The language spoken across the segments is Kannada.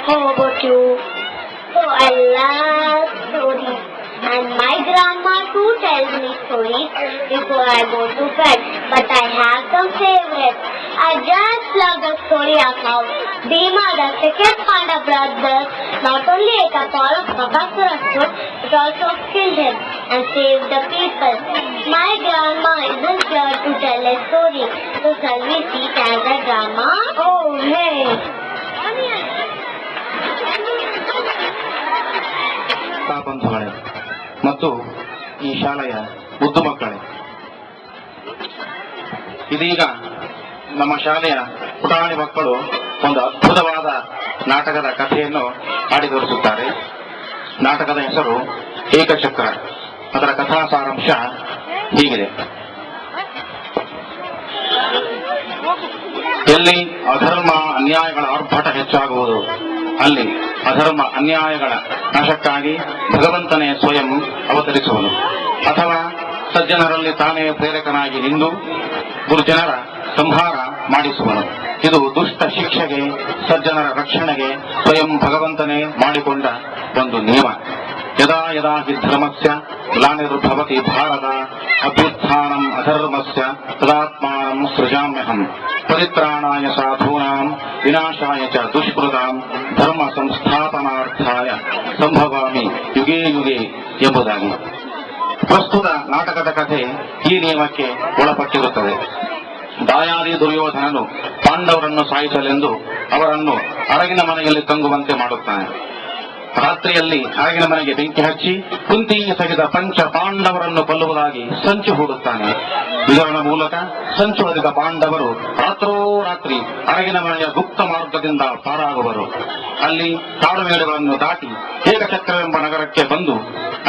How about you? So I love stories, and my grandma too tells me stories before I go to bed. But I have some favorites. I just love the story of how Bhima, the second Pandava brother, not only ate up all of Bakasura's food, but also killed him and saved the people. My grandma isn't here to tell a story, so shall we sit as a drama? Oh, hey! ಬಂಧುಗಳೇ ಮತ್ತು ಈ ಶಾಲೆಯ ಮುದ್ದು ಮಕ್ಕಳೇ, ಇದೀಗ ನಮ್ಮ ಶಾಲೆಯ ಪುಟಾಣಿ ಮಕ್ಕಳು ಒಂದು ಅದ್ಭುತವಾದ ನಾಟಕದ ಕಥೆಯನ್ನು ಹಾಡಿ ತೋರಿಸುತ್ತಾರೆ. ನಾಟಕದ ಹೆಸರು ಏಕಚಕ್ರ. ಅದರ ಕಥಾ ಸಾರಾಂಶ ಹೀಗಿದೆ. ಎಲ್ಲಿ ಅಧರ್ಮ ಅನ್ಯಾಯಗಳ ಆರ್ಭಟ ಹೆಚ್ಚಾಗುವುದು, ಅಲ್ಲಿ ಅಧರ್ಮ ಅನ್ಯಾಯಗಳ ನಾಶಕ್ಕಾಗಿ ಭಗವಂತನೇ ಸ್ವಯಂ ಅವತರಿಸುವನು, ಅಥವಾ ಸಜ್ಜನರಲ್ಲಿ ತಾನೇ ಪ್ರೇರಕನಾಗಿ ನಿಂದು ದುರ್ಜನರ ಸಂಹಾರ ಮಾಡಿಸುವನು. ಇದು ದುಷ್ಟ ಶಿಕ್ಷೆಗೆ, ಸಜ್ಜನರ ರಕ್ಷಣೆಗೆ ಸ್ವಯಂ ಭಗವಂತನೇ ಮಾಡಿಕೊಂಡ ಒಂದು ನಿಯಮ. ಯದಾ ಯದಾ ಹಿ ಧರ್ಮಸ್ಯ ಗ್ಲಾನಿರ್ಭವತಿ ಭಾರತ ಅಭ್ಯುತ್ಥಾನಂ ಅಧರ್ಮಸ್ಯ ತದಾತ್ಮಾನಂ ಸೃಜಾಮ್ಯಹಂ ಪರಿತ್ರಾಣಾಯ ಸಾಧೂನಾಂ ವಿನಾಶಾಯ ಚ ದುಷ್ಕೃತಾಂ ಧರ್ಮ ಸಂಸ್ಥಾಪನಾರ್ಥಾಯ ಸಂಭವಾಮಿ ಯುಗೇ ಯುಗೇ ಎಂಬುದಾಗಿ. ಪ್ರಸ್ತುತ ನಾಟಕದ ಕಥೆ ಈ ನಿಯಮಕ್ಕೆ ಒಳಪಟ್ಟಿರುತ್ತದೆ. ದಾಯಾದಿ ದುರ್ಯೋಧನನು ಪಾಂಡವರನ್ನು ಸಾಯಿಸಲೆಂದು ಅವರನ್ನು ಅರಗಿನ ಮನೆಯಲ್ಲಿ ತಂಗುವಂತೆ ಮಾಡುತ್ತಾನೆ. ರಾತ್ರಿಯಲ್ಲಿ ಅರಗಿನ ಮನೆಗೆ ಬೆಂಕಿ ಹಚ್ಚಿ ಕುಂತಿಗೆ ಸಹಿತ ಪಂಚ ಪಾಂಡವರನ್ನು ಕೊಲ್ಲುವುದಾಗಿ ಸಂಚು ಹೂಡುತ್ತಾನೆ. ಇದರ ಮೂಲಕ ಸಂಚು ಹೊಡೆದ ಪಾಂಡವರು ರಾತ್ರೋರಾತ್ರಿ ಅರಗಿನ ಮನೆಯ ಗುಪ್ತ ಮಾರ್ಗದಿಂದ ಪಾರಾಗುವರು. ಅಲ್ಲಿ ಕಾಡುಮೇಡುಗಳನ್ನು ದಾಟಿ ಏಕಚಕ್ರವೆಂಬ ನಗರಕ್ಕೆ ಬಂದು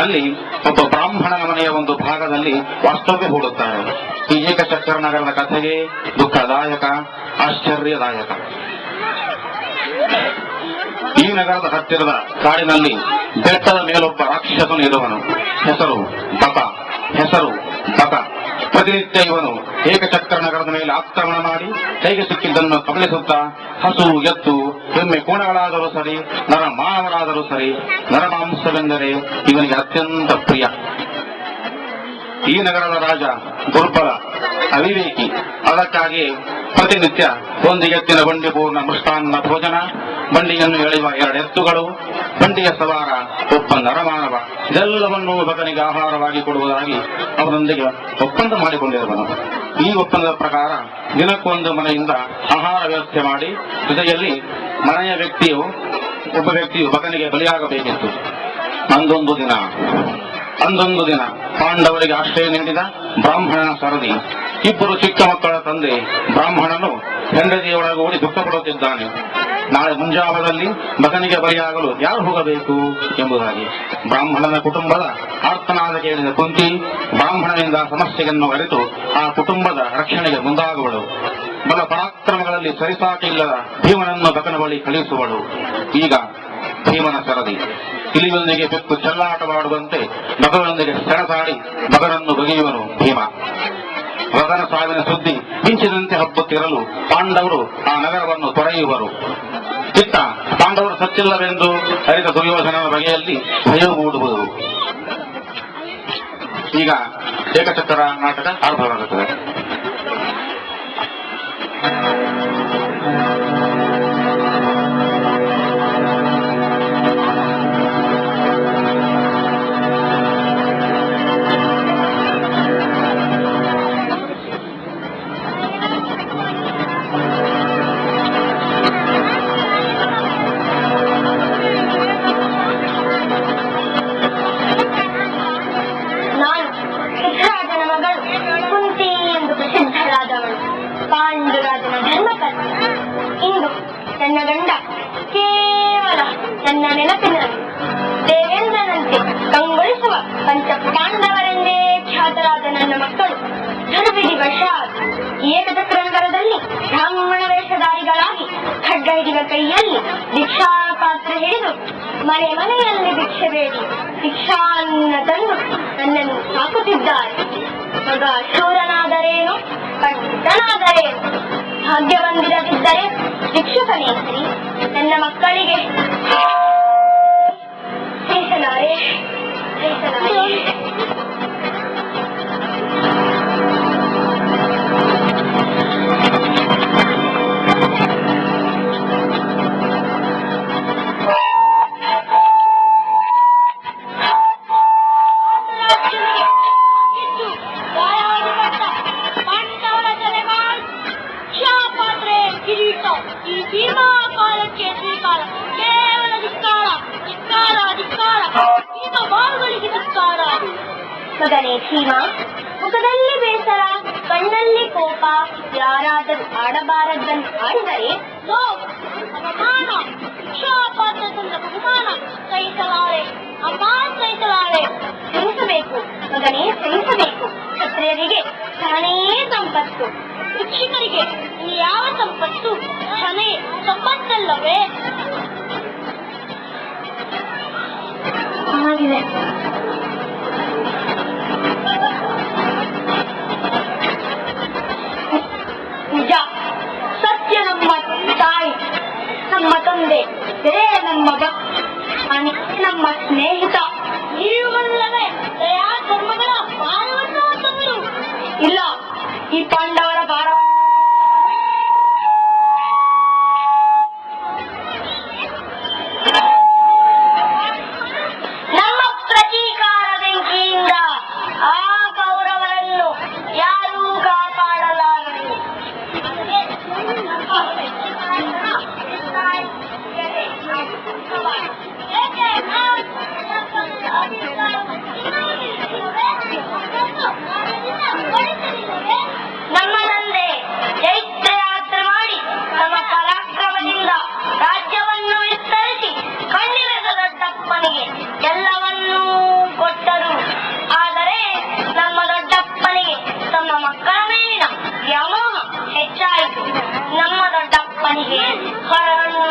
ಅಲ್ಲಿ ಒಬ್ಬ ಬ್ರಾಹ್ಮಣನ ಮನೆಯ ಒಂದು ಭಾಗದಲ್ಲಿ ವಾಸ್ತವ್ಯ ಹೂಡುತ್ತಾರೆ. ಈ ಏಕಚಕ್ರ ನಗರದ ಕಥೆಗೆ ದುಃಖದಾಯಕ, ಆಶ್ಚರ್ಯದಾಯಕ. ಈ ನಗರದ ಹತ್ತಿರದ ಕಾಡಿನಲ್ಲಿ ಬೆಟ್ಟದ ಮೇಲೊಬ್ಬ ರಾಕ್ಷಸನು ಇರುವನು. ಹೆಸರು ಬಕ. ಪ್ರತಿನಿತ್ಯ ಇವನು ಏಕಚಕ್ರ ನಗರದ ಮೇಲೆ ಆಕ್ರಮಣ ಮಾಡಿ ಕೈಗೆ ಸಿಕ್ಕಿದ್ದನ್ನು ಕಬಳಿಸುತ್ತಾ ಹಸು, ಎತ್ತು, ಎಮ್ಮೆ, ಕೋಣಗಳಾದರೂ ಸರಿ, ನರ ಮಾನವರಾದರೂ ಸರಿ, ನರಮಾಂಸವೆಂದರೆ ಇವನಿಗೆ ಅತ್ಯಂತ ಪ್ರಿಯ. ಈ ನಗರದ ರಾಜ ದುರ್ಬಲ, ಅವಿವೇಕಿ. ಅದಕ್ಕಾಗಿ ಪ್ರತಿನಿತ್ಯ ಒಂದು ಎತ್ತಿನ ಬಂಡಿ ಪೂರ್ಣ ಮೃಷ್ಟಾನ್ನ ಭೋಜನ, ಬಂಡಿಯನ್ನು ಎಳೆಯುವ 2 ಎತ್ತುಗಳು, ಬಂಡಿಯ ಸವಾರ ಒಬ್ಬ ನರಮಾನವ, ಇದೆಲ್ಲವನ್ನೂ ಬಕನಿಗೆ ಆಹಾರವಾಗಿ ಕೊಡುವುದಾಗಿ ಅವರೊಂದಿಗೆ ಒಪ್ಪಂದ ಮಾಡಿಕೊಂಡಿರುವನು. ಈ ಒಪ್ಪಂದದ ಪ್ರಕಾರ ದಿನಕ್ಕೊಂದು ಮನೆಯಿಂದ ಆಹಾರ ವ್ಯವಸ್ಥೆ ಮಾಡಿ ಜೊತೆಯಲ್ಲಿ ಮನೆಯ ಒಬ್ಬ ವ್ಯಕ್ತಿಯು ಬಕನಿಗೆ ಬಲಿಯಾಗಬೇಕಿತ್ತು. ಅಂದೊಂದು ದಿನ ಪಾಂಡವರಿಗೆ ಆಶ್ರಯ ನೀಡಿದ ಬ್ರಾಹ್ಮಣನ ಸರದಿ. ಇಬ್ಬರು ಚಿಕ್ಕ ಮಕ್ಕಳ ತಂದೆ ಬ್ರಾಹ್ಮಣನು ಹೆಂಡತಿಯೊಳಗೂಡಿ ದುಃಖಪಡುತ್ತಿದ್ದಾನೆ. ನಾಳೆ ಮುಂಜಾವದಲ್ಲಿ ಮಗನಿಗೆ ಬಲಿಯಾಗಲು ಯಾರು ಹೋಗಬೇಕು ಎಂಬುದಾಗಿ. ಬ್ರಾಹ್ಮಣನ ಕುಟುಂಬದ ಆರ್ತನಾದ ಕೇಳಿದ ಕುಂತಿ ಬ್ರಾಹ್ಮಣನಿಂದ ಸಮಸ್ಯೆಯನ್ನು ಅರಿತು ಆ ಕುಟುಂಬದ ರಕ್ಷಣೆಗೆ ಮುಂದಾಗುವಳು. ಬಲ ಪರಾಕ್ರಮಗಳಲ್ಲಿ ಸರಿಸಾಟಿಲ್ಲದ ಭೀಮನನ್ನು ಬಕನ ಬಳಿ ಕಳುಹಿಸುವಳು. ಈಗ ಭೀಮನ ಸರದಿ ಇಲಿಯೊಂದಿಗೆ ಬೆಕ್ಕು ಚೆಲ್ಲಾಟವಾಡುವಂತೆ ಮಗನೊಂದಿಗೆ ಸೆಣಸಾಡಿ ಮಗನನ್ನು ಬಗೆಯುವನು ಭೀಮ. ಮಗನ ಸಾವಿನ ಸುದ್ದಿ ಮಿಂಚಿನಂತೆ ಹಬ್ಬುತ್ತಿರಲು ಪಾಂಡವರು ಆ ನಗರವನ್ನು ತೊರೆಯುವರು. ಚಿತ್ತ ಪಾಂಡವರು ಸಚ್ಚಿಲ್ಲವೆಂದು ಅರಿತ ದುರ್ಯೋಧನನ ಬಗೆಯಲ್ಲಿ ಭಯ ಮೂಡುವುದು. ಈಗ ಏಕಚಕ್ರ ನಾಟಕ ಆರಂಭವಾಗುತ್ತದೆ. ಪಾಂಡುರಾಜನ ಧರ್ಮಪತ್ನಿ. ಇಂದು ನನ್ನ ಗಂಡ ಕೇವಲ ನನ್ನ ನೆನಪಿನಲ್ಲಿ ದೇವೇಂದ್ರನಂತೆ ಕಂಗೊಳಿಸುವ ಪಂಚ ಪಾಂಡವರೆಂದೇ ಖ್ಯಾತರಾದ ನನ್ನ ಮಕ್ಕಳು ಧನುವಿಧಿವಶಾತ್ ಏಕಚಕ್ರ ನಗರದಲ್ಲಿ ಬ್ರಾಹ್ಮಣ ವೇಷಧಾರಿಗಳಾಗಿ ಖಡ್ಗ ಹಿಡಿದ ಕೈಯಲ್ಲಿ ದೀಕ್ಷಾ ಪಾತ್ರ ಹಿಡಿದು ಮನೆಯಲ್ಲಿ ಭಿಕ್ಷೆ ಬೇಡಿ ಶಿಕ್ಷಾನ್ನ ತಂದು ನನ್ನನ್ನು ಸಾಕುತ್ತಿದ್ದಾರೆ. ಮಗ ಶೂರನಾದರೇನು, ಪಂಡಿತನಾದರೇನು, ಭಾಗ್ಯ ಬಂದಿರದಿದ್ದರೆ ಶಿಕ್ಷಕನೇ ಸರಿ. ನನ್ನ ಮಕ್ಕಳಿಗೆ ಮಗನೇ ಭೀಮ, ಮುಖದಲ್ಲಿ ಬೇಸರ, ಕಣ್ಣಲ್ಲಿ ಕೋಪ, ಯಾರಾದರೂ ಆಡಬಾರದನ್ನು ಆಡಿದರೆ ಅಪಮಾನ, ಶಿಕ್ಷಾಪಾತ್ರ ತಂದ ಬಹುಮಾನ ಸಹಿಸಲಾರೆ, ಅಮ್ಮ ಸಹಿಸಲಾರೆ. ಸಹಿಸಬೇಕು ಮಗನೇ, ಸಹಿಸಬೇಕು. ಕ್ಷತ್ರಿಯರಿಗೆ ಕ್ಷಣೇ ಸಂಪತ್ತು, ಶಿಕ್ಷಕರಿಗೆ ಯಾವ ಸಂಪತ್ತು? ಕ್ಷಣೇ ಸಂಪತ್ತಲ್ಲವೇ? ಆಗಿದೆ. ನಿಜ, ಸತ್ಯ ನಮ್ಮ ತಾಯಿ, ನಮ್ಮ ತಂದೆ, ನಮ್ಮ ನಮ್ಮ ಸ್ನೇಹಿತ, ಇರುವಲ್ಲವೇ ದಯಾ ಧರ್ಮಗಳ ಭಾರವನ್ನು ಹೊತ್ತವರು. ಇಲ್ಲ, ಈ ಪಾಂಡವರ ಭಾರ ನಮ್ಮ ಪ್ರತೀಕಾರ ಬೆಂಕಿಯಿಂದ ಆ ಕೌರವರನ್ನು ಯಾರೂ ಕಾಪಾಡಲಾರರು.